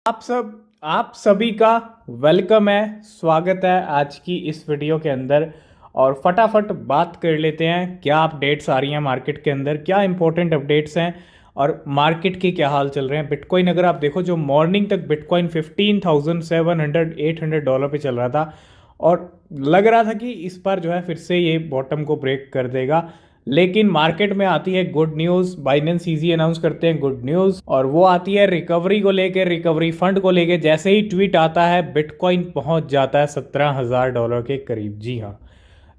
आप सभी का वेलकम है। स्वागत है आज की इस वीडियो के अंदर। और फटाफट बात कर लेते हैं क्या अपडेट्स आ रही हैं मार्केट के अंदर, क्या इंपॉर्टेंट अपडेट्स हैं और मार्केट के क्या हाल चल रहे हैं। बिटकॉइन अगर आप देखो, जो मॉर्निंग तक बिटकॉइन 15,700 $800 पे चल रहा था और लग रहा था कि इस बार जो है फिर से ये बॉटम को ब्रेक कर देगा, लेकिन मार्केट में आती है good news. Binance easy announce करते हैं गुड न्यूज़ और वो आती है रिकवरी को लेके, रिकवरी फंड को लेके। जैसे ही ट्वीट आता है बिटकॉइन पहुंच जाता है $17,000 के करीब। जी हाँ,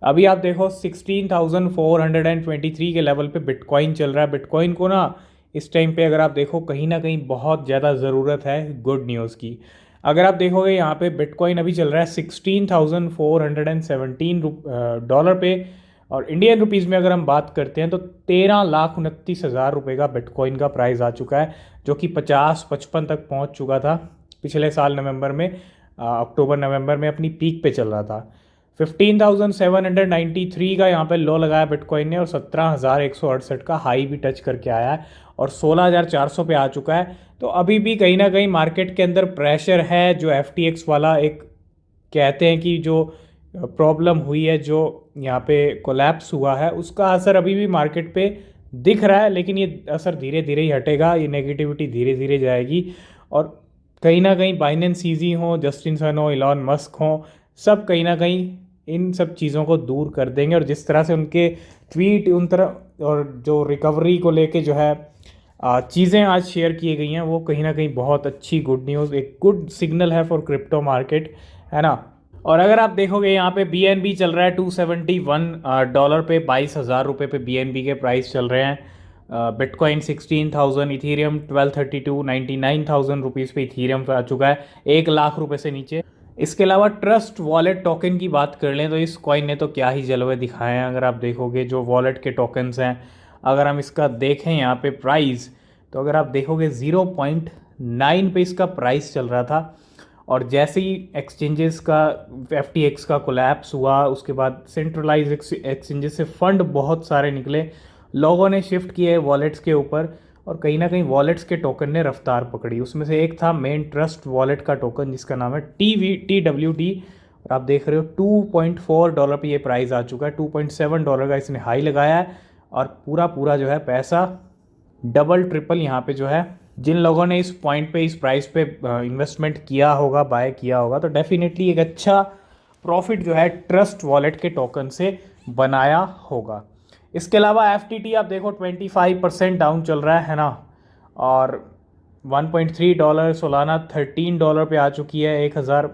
अभी आप देखो 16,423 के लेवल पे बिटकॉइन चल रहा है। बिटकॉइन को ना इस टाइम पे अगर आप देखो कहीं ना कहीं बहुत ज़्यादा ज़रूरत है गुड न्यूज़ की। अगर आप देखोगे यहाँ पे बिटकॉइन अभी चल रहा है $16,417 पे, और इंडियन रुपीज़ में अगर हम बात करते हैं तो 13,29,000 रुपये का बिटकॉइन का प्राइस आ चुका है, जो कि 50-55 तक पहुंच चुका था पिछले साल नवंबर में। अक्टूबर नवंबर में अपनी पीक पे चल रहा था। 15,793 का यहाँ पे लो लगाया बिटकॉइन ने और 17,168 का हाई भी टच करके आया है और 16,400 पे आ चुका है। तो अभी भी कहीं ना कहीं मार्केट के अंदर प्रेशर है। जो FTX वाला एक कहते हैं कि जो प्रॉब्लम हुई है, जो यहाँ पे कोलैप्स हुआ है, उसका असर अभी भी मार्केट पे दिख रहा है, लेकिन ये असर धीरे धीरे ही हटेगा, ये नेगेटिविटी धीरे धीरे जाएगी। और कहीं ना कहीं बाइनेंस ईजी हो, जस्टिन सन हो, इलॉन मस्क हो, सब कहीं ना कहीं इन सब चीज़ों को दूर कर देंगे। और जिस तरह से उनके ट्वीट उन तरह और जो रिकवरी को लेके जो है चीज़ें आज शेयर की गई हैं, वो कहीं ना कहीं बहुत अच्छी गुड न्यूज़, एक गुड सिग्नल है फॉर क्रिप्टो मार्केट, है ना। और अगर आप देखोगे यहाँ पे BNB चल रहा है $271 पे, $22,000 पे BNB के प्राइस चल रहे हैं। बिटकॉइन 16,000, इथीरियम 1232, $99,000 पे इथीरियम आ चुका है, 1 लाख रुपए से नीचे। इसके अलावा ट्रस्ट वॉलेट टोकन की बात कर लें तो इस कॉइन ने तो क्या ही जलवे दिखाए हैं। अगर आप देखोगे जो वॉलेट के टोकन्स हैं, अगर हम इसका देखें यहाँ पे प्राइस, तो अगर आप देखोगे 0.9 पे इसका प्राइस चल रहा था। और जैसे ही एक्सचेंजेस का FTX का कोलैप्स हुआ, उसके बाद सेंट्रलाइज एक्सचेंजेस से फंड बहुत सारे निकले, लोगों ने शिफ्ट किए वॉलेट्स के ऊपर और कहीं ना कहीं वॉलेट्स के टोकन ने रफ्तार पकड़ी। उसमें से एक था मेन ट्रस्ट वॉलेट का टोकन, जिसका नाम है TWT। और आप देख रहे हो $2.4 पे ये प्राइस आ चुका है। $2.7 का इसने हाई लगाया है और पूरा पूरा जो है पैसा डबल ट्रिपल यहाँ पे जो है, जिन लोगों ने इस पॉइंट पे, इस प्राइस पे इन्वेस्टमेंट किया होगा, बाय किया होगा, तो डेफिनेटली एक अच्छा प्रॉफिट जो है ट्रस्ट वॉलेट के टोकन से बनाया होगा। इसके अलावा FTT आप देखो 25% डाउन चल रहा है ना, और $1.3 सोलाना $13 पे आ चुकी है। 1,000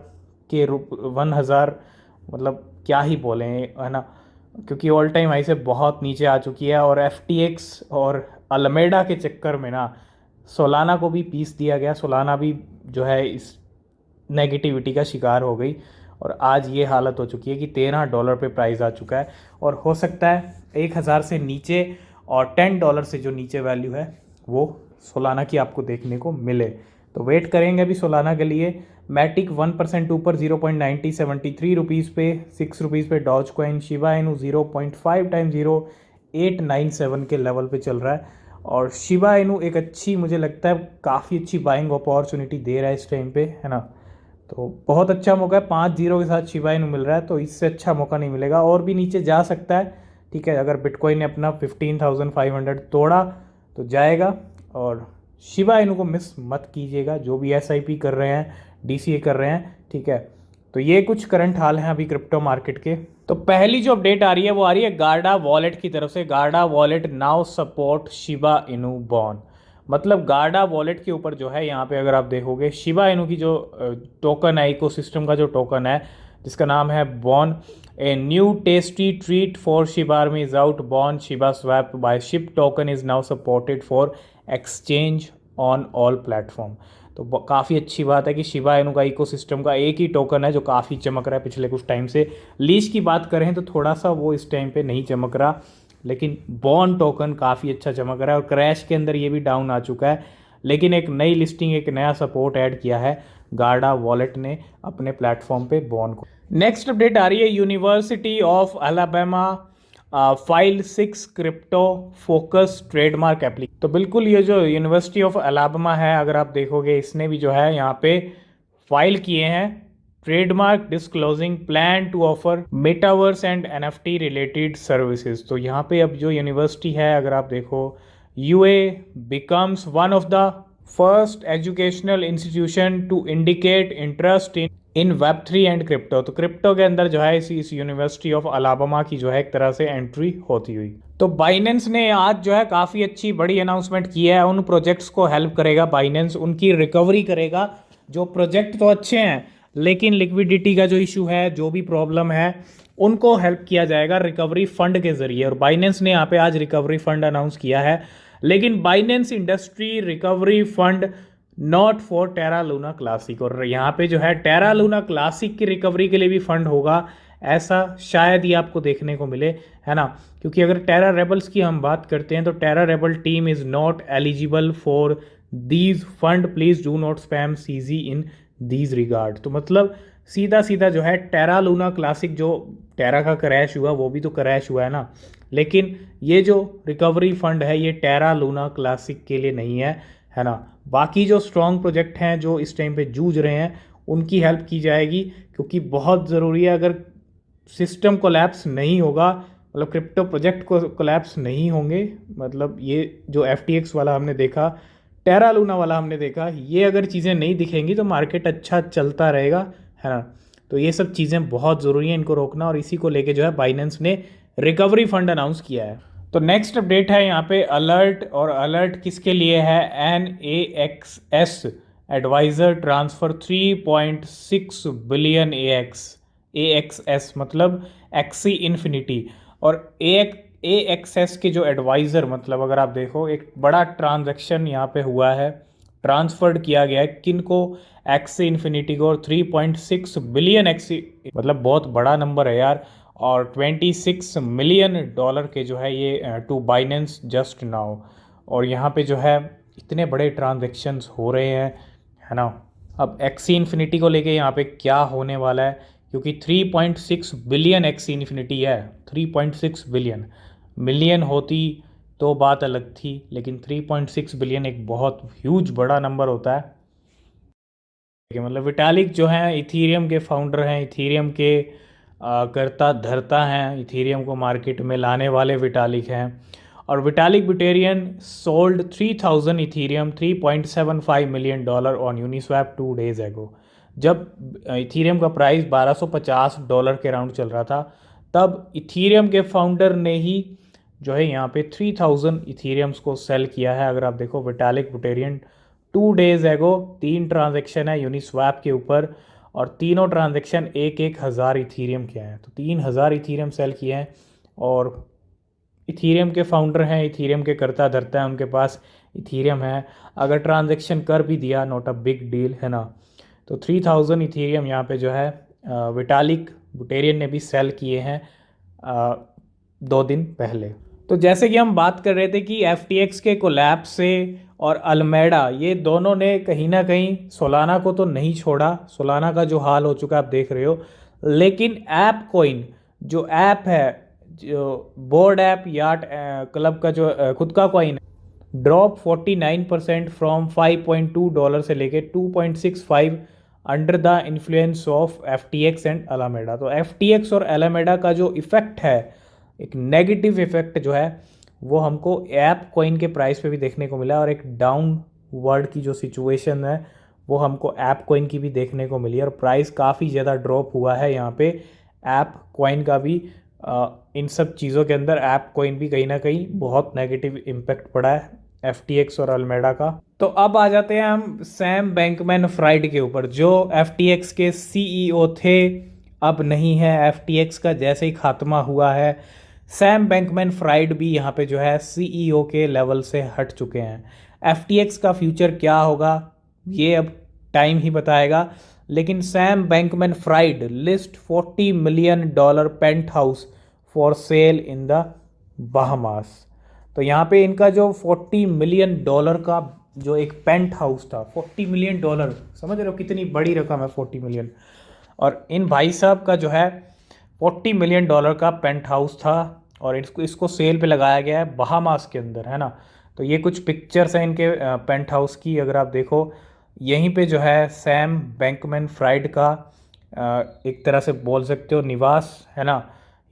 के 1,000 मतलब क्या ही बोलें, है ना, क्योंकि ऑल टाइम हाई से बहुत नीचे आ चुकी है। और FTX और अल्मेडा के चक्कर में ना सोलाना को भी पीस दिया गया। सोलाना भी जो है इस नेगेटिविटी का शिकार हो गई और आज ये हालत हो चुकी है कि $13 पे प्राइस आ चुका है। और हो सकता है 1,000 से नीचे और $10 से जो नीचे वैल्यू है वो सोलाना की आपको देखने को मिले, तो वेट करेंगे अभी सोलाना के लिए। मैटिक 1% ऊपर 0.9073 रुपीज़ पे, ₹6 पे doge coin. Shiba Inu 0.5 time 0.897 के लेवल पे चल रहा है। और शिबा इनू एक अच्छी, मुझे लगता है काफ़ी अच्छी बाइंग अपॉर्चुनिटी दे रहा है इस टाइम पे, है ना। तो बहुत अच्छा मौका है, 5-0 के साथ शिबा इनू मिल रहा है, तो इससे अच्छा मौका नहीं मिलेगा। और भी नीचे जा सकता है, ठीक है, अगर बिटकॉइन ने अपना 15,500 तोड़ा तो जाएगा। और शिबा इनू को मिस मत कीजिएगा, जो भी SIP कर रहे हैं, DCA कर रहे हैं, ठीक है। तो ये कुछ करंट हाल हैं अभी क्रिप्टो मार्केट के। तो पहली जो अपडेट आ रही है वो आ रही है गार्डा वॉलेट की तरफ से। Guarda wallet now support Shiba Inu Bone, मतलब गार्डा वॉलेट के ऊपर जो है यहाँ पे अगर आप देखोगे शिबा इनू की जो टोकन है, इकोसिस्टम का जो टोकन है, जिसका नाम है Bone, a new tasty treat for Shiba army is out, Bone Shiba swap by ship token is now supported for exchange on all platform. तो काफ़ी अच्छी बात है कि शिबा इनू का इकोसिस्टम का एक ही टोकन है जो काफ़ी चमक रहा है पिछले कुछ टाइम से। लीज की बात करें तो थोड़ा सा वो इस टाइम पे नहीं चमक रहा, लेकिन बॉन्ड टोकन काफ़ी अच्छा चमक रहा है। और क्रैश के अंदर ये भी डाउन आ चुका है, लेकिन एक नई लिस्टिंग, एक नया सपोर्ट ऐड किया है गार्डा वॉलेट ने अपने प्लेटफॉर्म पे बॉन्ड को। नेक्स्ट अपडेट आ रही है university of Alabama file 6 crypto focus trademark application. तो बिल्कुल ये जो यूनिवर्सिटी ऑफ अलाबामा है, अगर आप देखोगे इसने भी जो है यहाँ पे फाइल किए हैं trademark disclosing plan to offer metaverse and NFT related services. तो यहाँ पे अब जो यूनिवर्सिटी है, अगर आप देखो, UA becomes one of the first educational institution to indicate interest in वेब3 एंड क्रिप्टो। तो क्रिप्टो के अंदर जो है इस यूनिवर्सिटी ऑफ अलाबामा की जो है एक तरह से एंट्री होती हुई। तो बाइनेंस ने आज जो है काफ़ी अच्छी बड़ी अनाउंसमेंट की है, उन प्रोजेक्ट्स को हेल्प करेगा बाइनेंस, उनकी रिकवरी करेगा। जो प्रोजेक्ट तो अच्छे हैं लेकिन लिक्विडिटी का जो इशू है, जो भी प्रॉब्लम है, उनको हेल्प किया जाएगा रिकवरी फंड के जरिए। और बाइनेंस ने यहाँ पे आज रिकवरी फंड अनाउंस किया है, लेकिन Binance industry recovery fund not for Terra Luna Classic. और यहाँ पे जो है टेरा लूना क्लासिक की रिकवरी के लिए भी फंड होगा, ऐसा शायद ही आपको देखने को मिले, है ना। क्योंकि अगर टेरा रेबल्स की हम बात करते हैं तो Terra rebel team is not eligible for these fund, please do not spam CG in these regard. तो मतलब सीधा सीधा जो है टेरा लूना क्लासिक, जो टेरा का क्रैश हुआ वो भी तो क्रैश हुआ है ना, लेकिन ये जो रिकवरी फंड है ये टेरा लूना क्लासिक के लिए नहीं है ना। बाकी जो स्ट्रॉन्ग प्रोजेक्ट हैं जो इस टाइम पे जूझ रहे हैं उनकी हेल्प की जाएगी, क्योंकि बहुत ज़रूरी है। अगर सिस्टम कोलैप्स नहीं होगा, मतलब क्रिप्टो प्रोजेक्ट को कोलैप्स नहीं होंगे, मतलब ये जो FTX वाला हमने देखा, टेरा लूना वाला हमने देखा, ये अगर चीज़ें नहीं दिखेंगी तो मार्केट अच्छा चलता रहेगा, है ना। तो ये सब चीज़ें बहुत ज़रूरी हैं इनको रोकना, और इसी को लेके जो है बाइनेंस ने रिकवरी फंड अनाउंस किया है। तो नेक्स्ट अपडेट है यहाँ पे अलर्ट, और अलर्ट किसके लिए है, NAXS advisor transfer 3.6 billion AXS मतलब एक्सी इन्फिनिटी। और AXS के जो एडवाइज़र, मतलब अगर आप देखो एक बड़ा ट्रांजैक्शन यहाँ पे हुआ है, ट्रांसफर्ड किया गया है किन को, एक्सी इन्फिनिटी को, और 3.6 बिलियन एक्सी, मतलब बहुत बड़ा नंबर है यार, और $26 मिलियन के जो है ये टू बाइनेंस जस्ट नाउ। और यहाँ पे जो है इतने बड़े ट्रांजैक्शंस हो रहे हैं, है ना। अब एक्सी इन्फिनिटी को लेके यहाँ पे क्या होने वाला है, क्योंकि 3.6 बिलियन एक्सी इन्फिनिटी है, 3.6 बिलियन, मिलियन होती तो बात अलग थी, लेकिन 3.6 बिलियन एक बहुत ह्यूज बड़ा नंबर होता है। मतलब विटालिक जो हैं इथीरियम के फाउंडर हैं, इथीरियम के करता धरता हैं, इथीरियम को मार्केट में लाने वाले विटालिक हैं। और Vitalik Buterin sold 3000 ethereum $3.75 million on Uniswap 2 days एगो। जब इथीरियम का प्राइस $1250 के राउंड चल रहा था, तब इथीरियम के फाउंडर ने ही जो है यहाँ पे 3000 इथीरियम्स को सेल किया है। अगर आप देखो विटालिक बुटेरियन 2 days एगो 3 ट्रांजेक्शन है यूनिस्वैप के ऊपर, और तीनों ट्रांजेक्शन 1,000 इथीरियम के हैं, तो 3000 इथीरियम सेल किए हैं। और इथीरियम के फाउंडर हैं, इथीरियम के करता धरता है, उनके पास इथीरियम है, अगर ट्रांजेक्शन कर भी दिया नॉट अ बिग डील, है ना। तो 3000 इथीरियम यहाँ पे जो है विटालिक बुटेरियन ने भी सेल किए हैं 2 दिन पहले। तो जैसे कि हम बात कर रहे थे कि FTX के कोलैप्स से और अल्मेडा, ये दोनों ने कहीं ना कहीं सोलाना को तो नहीं छोड़ा, सोलाना का जो हाल हो चुका है आप देख रहे हो, लेकिन ऐप कॉइन जो ऐप है, जो बोर्ड ऐप या क्लब का जो खुद का कॉइन है, ड्रॉप 49% फ्रॉम $5.2 से लेके 2.65 under the influence of FTX and Alameda. तो FTX और अलामेडा का जो इफेक्ट है, एक नेगेटिव इफेक्ट जो है, वो हमको ऐप कॉइन के प्राइस पे भी देखने को मिला, और एक डाउनवर्ड की जो सिचुएशन है वो हमको ऐप कॉइन की भी देखने को मिली, और प्राइस काफ़ी ज़्यादा ड्रॉप हुआ है यहाँ पे ऐप कॉइन का भी। इन सब चीज़ों के अंदर ऐप कॉइन भी कहीं ना कहीं बहुत नेगेटिव इम्पैक्ट पड़ा है FTX और अल्मेडा का। तो अब आ जाते हैं हम सैम बैंकमैन फ्राइड के ऊपर, जो FTX के CEO थे, अब नहीं है। FTX का जैसे ही खात्मा हुआ है, सैम बैंकमैन फ्राइड भी यहाँ पे जो है CEO के लेवल से हट चुके हैं। FTX का फ्यूचर क्या होगा ये अब टाइम ही बताएगा, लेकिन Sam Bankman Fried list $40 million penthouse for sale in the Bahamas. तो यहाँ पे इनका जो $40 मिलियन का जो एक पेंट हाउस था, $40 मिलियन, समझ रहे हो कितनी बड़ी रकम है 40 मिलियन। और इन भाई साहब का जो है $40 मिलियन का पेंट हाउस था और इसको इसको सेल पे लगाया गया है बहामास के अंदर, है ना। तो ये कुछ पिक्चर्स हैं इनके पेंट हाउस की, अगर आप देखो यहीं पे जो है सैम बैंकमैन फ्राइड का एक तरह से बोल सकते हो निवास, है ना।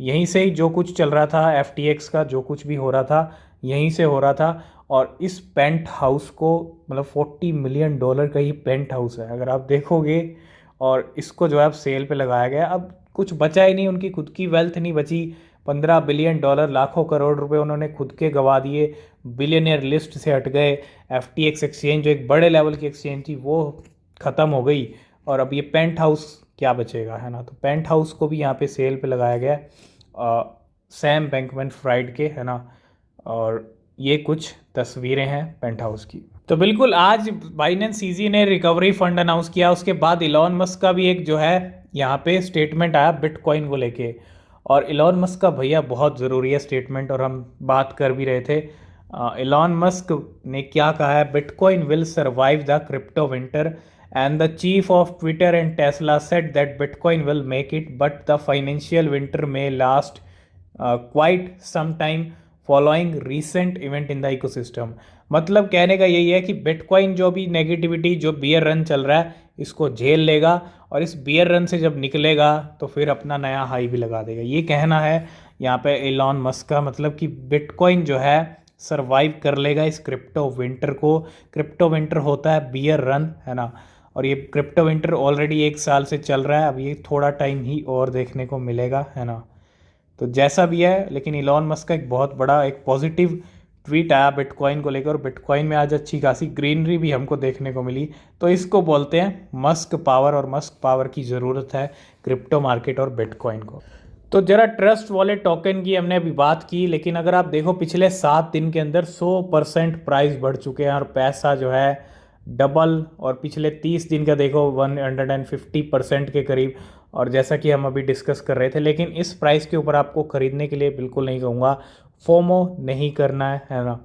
यहीं से ही जो कुछ चल रहा था FTX का, जो कुछ भी हो रहा था यहीं से हो रहा था। और इस पेंट हाउस को मतलब $40 मिलियन का ही पेंट हाउस है अगर आप देखोगे, और इसको जो है अब सेल पे लगाया गया। अब कुछ बचा ही नहीं, उनकी खुद की वेल्थ नहीं बची। $15 बिलियन, लाखों करोड़ रुपए उन्होंने खुद के गंवा दिए, बिलियनियर लिस्ट से हट गए। FTX एक्सचेंज जो एक बड़े लेवल की एक्सचेंज थी वो ख़त्म हो गई, और अब ये पेंट हाउस क्या बचेगा, है ना। तो पेंट हाउस को भी यहाँ पे सेल पे लगाया गया है सैम बैंकमैन फ्राइड के, है ना। और ये कुछ तस्वीरें हैं पेंट हाउस की। तो बिल्कुल आज बाइनेंस सीजी ने रिकवरी फंड अनाउंस किया, उसके बाद इलॉन मस्क का भी एक जो है यहाँ पे स्टेटमेंट आया बिटकॉइन को लेके। और इलॉन मस्क का भैया बहुत ज़रूरी है स्टेटमेंट, और हम बात कर भी रहे थे। इलॉन मस्क ने क्या कहा है, bitcoin will survive the crypto winter and the chief of Twitter and Tesla said that bitcoin will make it but the financial winter में last quite some time following recent event in the ecosystem. मतलब कहने का यही है कि bitcoin जो भी negativity, जो बियर रन चल रहा है, इसको झेल लेगा, और इस बियर रन से जब निकलेगा तो फिर अपना नया हाई भी लगा देगा। ये कहना है यहाँ पे इलॉन मस्क का, मतलब कि बिटकॉइन जो है सरवाइव कर लेगा इस क्रिप्टो विंटर को। क्रिप्टो विंटर होता है बियर रन, है ना। और ये क्रिप्टो विंटर ऑलरेडी 1 साल से चल रहा है, अब ये थोड़ा टाइम ही और देखने को मिलेगा, है ना। तो जैसा भी है, लेकिन इलॉन मस्क का एक बहुत बड़ा एक पॉजिटिव ट्वीट आया बिटकॉइन को लेकर, और बिटकॉइन में आज अच्छी खासी ग्रीनरी भी हमको देखने को मिली। तो इसको बोलते हैं मस्क पावर, और मस्क पावर की ज़रूरत है क्रिप्टो मार्केट और बिटकॉइन को। तो जरा ट्रस्ट वॉलेट टोकन की हमने अभी बात की, लेकिन अगर आप देखो पिछले 7 दिन के अंदर 100% प्राइस बढ़ चुके हैं, और पैसा जो है डबल, और पिछले 30 दिन का देखो 150% के करीब। और जैसा कि हम अभी डिस्कस कर रहे थे, लेकिन इस प्राइस के ऊपर आपको ख़रीदने के लिए बिल्कुल नहीं कहूँगा, फोमो नहीं करना है ना।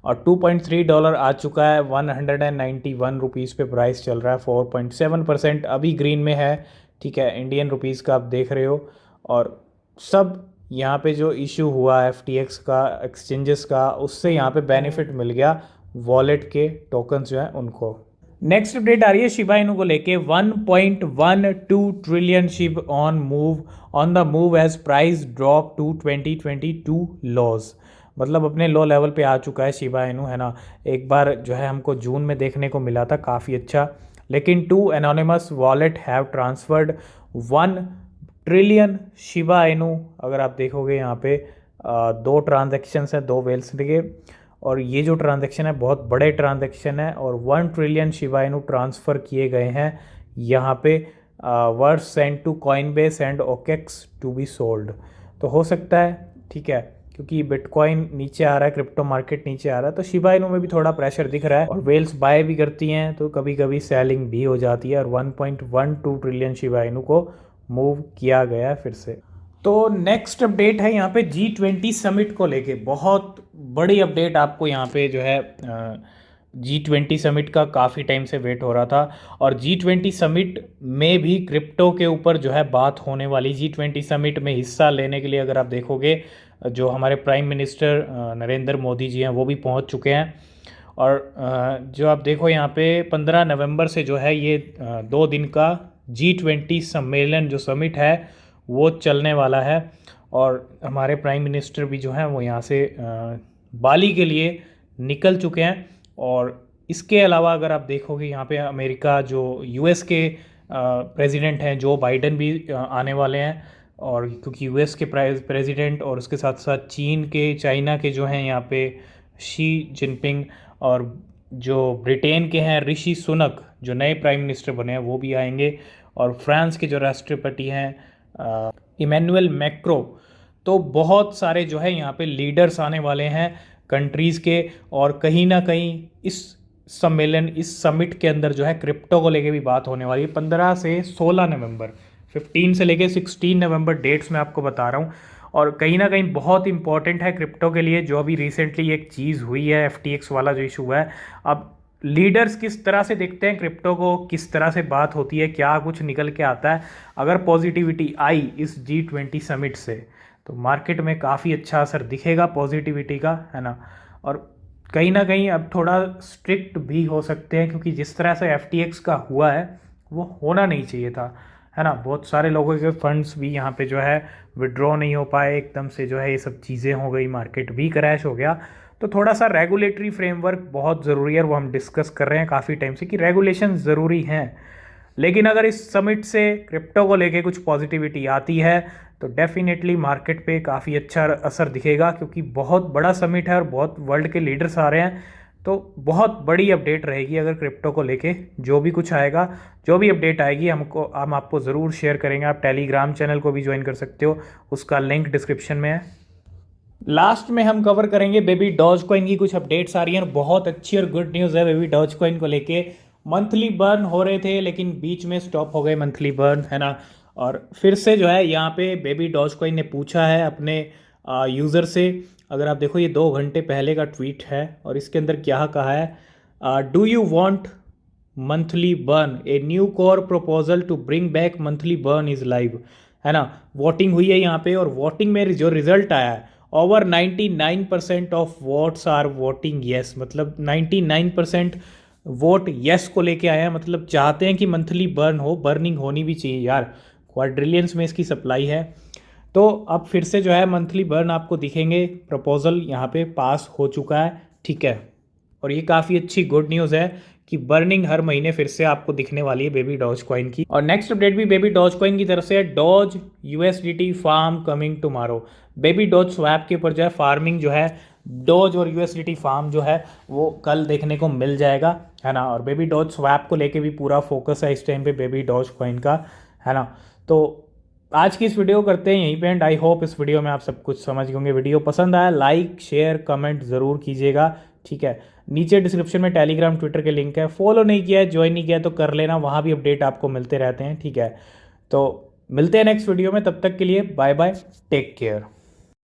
और $2.3 आ चुका है, 191 रुपीज़ पे प्राइस चल रहा है, 4.7% अभी ग्रीन में है, ठीक है, इंडियन रुपीज़ का आप देख रहे हो। और सब यहाँ पे जो इशू हुआ FTX का, एक्सचेंजेस का, उससे यहाँ पे बेनिफिट मिल गया वॉलेट के टोकन्स जो हैं उनको। नेक्स्ट अपडेट आ रही है शिबा इनू को लेके, 1.12 trillion SHIB on the move as price drop to 2022 lows. मतलब अपने लो लेवल पे आ चुका है शिबा इनू, है ना। एक बार जो है हमको जून में देखने को मिला था काफ़ी अच्छा, लेकिन 2 anonymous wallet have transferred 1 trillion Shiba Inu. अगर आप देखोगे यहाँ पे 2 ट्रांजेक्शन्स हैं, 2 वेल्स के, और ये जो ट्रांजैक्शन है बहुत बड़े ट्रांजैक्शन है, और 1 ट्रिलियन शिबा इनू ट्रांसफ़र किए गए हैं यहाँ पे, were sent to Coinbase and OKEx to be sold. तो हो सकता है, ठीक है, क्योंकि बिटकॉइन नीचे आ रहा है, क्रिप्टो मार्केट नीचे आ रहा है, तो शिबा इनू में भी थोड़ा प्रेशर दिख रहा है, और वेल्स बाय भी करती हैं तो कभी कभी सेलिंग भी हो जाती है, और 1.12 ट्रिलियन शिबा इनू को मूव किया गया है फिर से। तो नेक्स्ट अपडेट है यहाँ पे G20 समिट को लेके, बहुत बड़ी अपडेट आपको यहाँ पे जो है G20 समिट का काफ़ी टाइम से वेट हो रहा था, और G20 समिट में भी क्रिप्टो के ऊपर जो है बात होने वाली। G20 समिट में हिस्सा लेने के लिए अगर आप देखोगे, जो हमारे प्राइम मिनिस्टर नरेंद्र मोदी जी हैं वो भी पहुँच चुके हैं। और जो आप देखो यहाँ पे 15 नवंबर से जो है ये 2 दिन का G20 सम्मेलन, जो समिट है वो चलने वाला है। और हमारे प्राइम मिनिस्टर भी जो हैं वो यहाँ से बाली के लिए निकल चुके हैं। और इसके अलावा अगर आप देखोगे यहाँ पे अमेरिका, जो US के प्रेसिडेंट हैं जो बाइडन भी आने वाले हैं, और क्योंकि US के प्रेसिडेंट और उसके साथ साथ चीन के, चाइना के जो हैं यहाँ पे शी जिनपिंग, और जो ब्रिटेन के हैं ऋषि सुनक, जो नए प्राइम मिनिस्टर बने हैं वो भी आएंगे, और फ्रांस के जो राष्ट्रपति हैं इमैनुअल मैक्रो। तो बहुत सारे जो है यहाँ पे लीडर्स आने वाले हैं कंट्रीज़ के, और कहीं ना कहीं इस सम्मेलन, इस समिट के अंदर जो है क्रिप्टो को लेके भी बात होने वाली है। 15 से 16 नवंबर, 15 से लेके 16 नवंबर डेट्स मैं आपको बता रहा हूँ। और कहीं ना कहीं बहुत इंपॉर्टेंट है क्रिप्टो के लिए, जो अभी रिसेंटली एक चीज़ हुई है FTX वाला जो इशू है। अब लीडर्स किस तरह से देखते हैं क्रिप्टो को, किस तरह से बात होती है, क्या कुछ निकल के आता है। अगर पॉजिटिविटी आई इस G20 समिट से, तो मार्केट में काफ़ी अच्छा असर दिखेगा पॉजिटिविटी का, है ना। और कहीं ना कहीं अब थोड़ा स्ट्रिक्ट भी हो सकते हैं, क्योंकि जिस तरह से FTX का हुआ है वो होना नहीं चाहिए था, है ना। बहुत सारे लोगों के फंड्स भी यहाँ पे जो है विड्रॉ नहीं हो पाए, एकदम से जो है ये सब चीज़ें हो गई, मार्केट भी क्रैश हो गया। तो थोड़ा सा रेगुलेटरी फ्रेमवर्क बहुत ज़रूरी है, और वो हम डिस्कस कर रहे हैं काफ़ी टाइम से कि रेगुलेशन ज़रूरी हैं। लेकिन अगर इस समिट से क्रिप्टो को लेके कुछ पॉजिटिविटी आती है तो डेफिनेटली मार्केट पे काफ़ी अच्छा असर दिखेगा, क्योंकि बहुत बड़ा समिट है और बहुत वर्ल्ड के लीडर्स आ रहे हैं। तो बहुत बड़ी अपडेट रहेगी अगर क्रिप्टो को लेके जो भी कुछ आएगा, जो भी अपडेट आएगी हम आपको ज़रूर शेयर करेंगे। आप टेलीग्राम चैनल को भी ज्वाइन कर सकते हो, उसका लिंक डिस्क्रिप्शन में है। लास्ट में हम कवर करेंगे बेबी डॉज कॉइन की कुछ अपडेट्स आ रही हैं, और बहुत अच्छी और गुड न्यूज़ है बेबी डॉज कॉइन को लेके। मंथली बर्न हो रहे थे लेकिन बीच में स्टॉप हो गए मंथली बर्न, है ना। और फिर से जो है यहाँ पे बेबी डॉज कॉइन ने पूछा है अपने यूज़र से। अगर आप देखो ये 2 घंटे पहले का ट्वीट है, और इसके अंदर क्या कहा है, do you want monthly burn, a new core proposal to bring back monthly burn is live, है ना। वोटिंग हुई है यहाँ पे, और वोटिंग में जो रिजल्ट आया है, over 99% of votes are voting yes, मतलब 99% वोट येस को लेके आए हैं, मतलब चाहते हैं कि मंथली बर्न हो, बर्निंग होनी भी चाहिए यार, क्वाड्रिलियंस में इसकी सप्लाई है। तो अब फिर से जो है मंथली बर्न आपको दिखेंगे, प्रपोजल यहाँ पे पास हो चुका है, ठीक है। और ये काफ़ी अच्छी गुड न्यूज़ है कि बर्निंग हर महीने फिर से आपको दिखने वाली है बेबी डॉज कॉइन की। और नेक्स्ट अपडेट भी बेबी डॉज कॉइन की तरफ से है, Doge USDT farm coming tomorrow. Baby Doge swap के ऊपर जो है फार्मिंग जो है डॉज और USDT फार्म जो है वो कल देखने को मिल जाएगा, है ना। और बेबी डॉज स्वैप को लेके भी पूरा फोकस है इस टाइम पे बेबी डॉज कॉइन का, है ना। तो आज की इस वीडियो करते हैं यहीं पे एंड। आई होप इस वीडियो में आप सब कुछ समझ गए होंगे। वीडियो पसंद आया लाइक शेयर कमेंट ज़रूर कीजिएगा, ठीक है। नीचे डिस्क्रिप्शन में टेलीग्राम ट्विटर के लिंक है, फॉलो नहीं किया है ज्वाइन नहीं किया है तो कर लेना, वहाँ भी अपडेट आपको मिलते रहते हैं, ठीक है। तो मिलते हैं नेक्स्ट वीडियो में, तब तक के लिए बाय बाय, टेक केयर।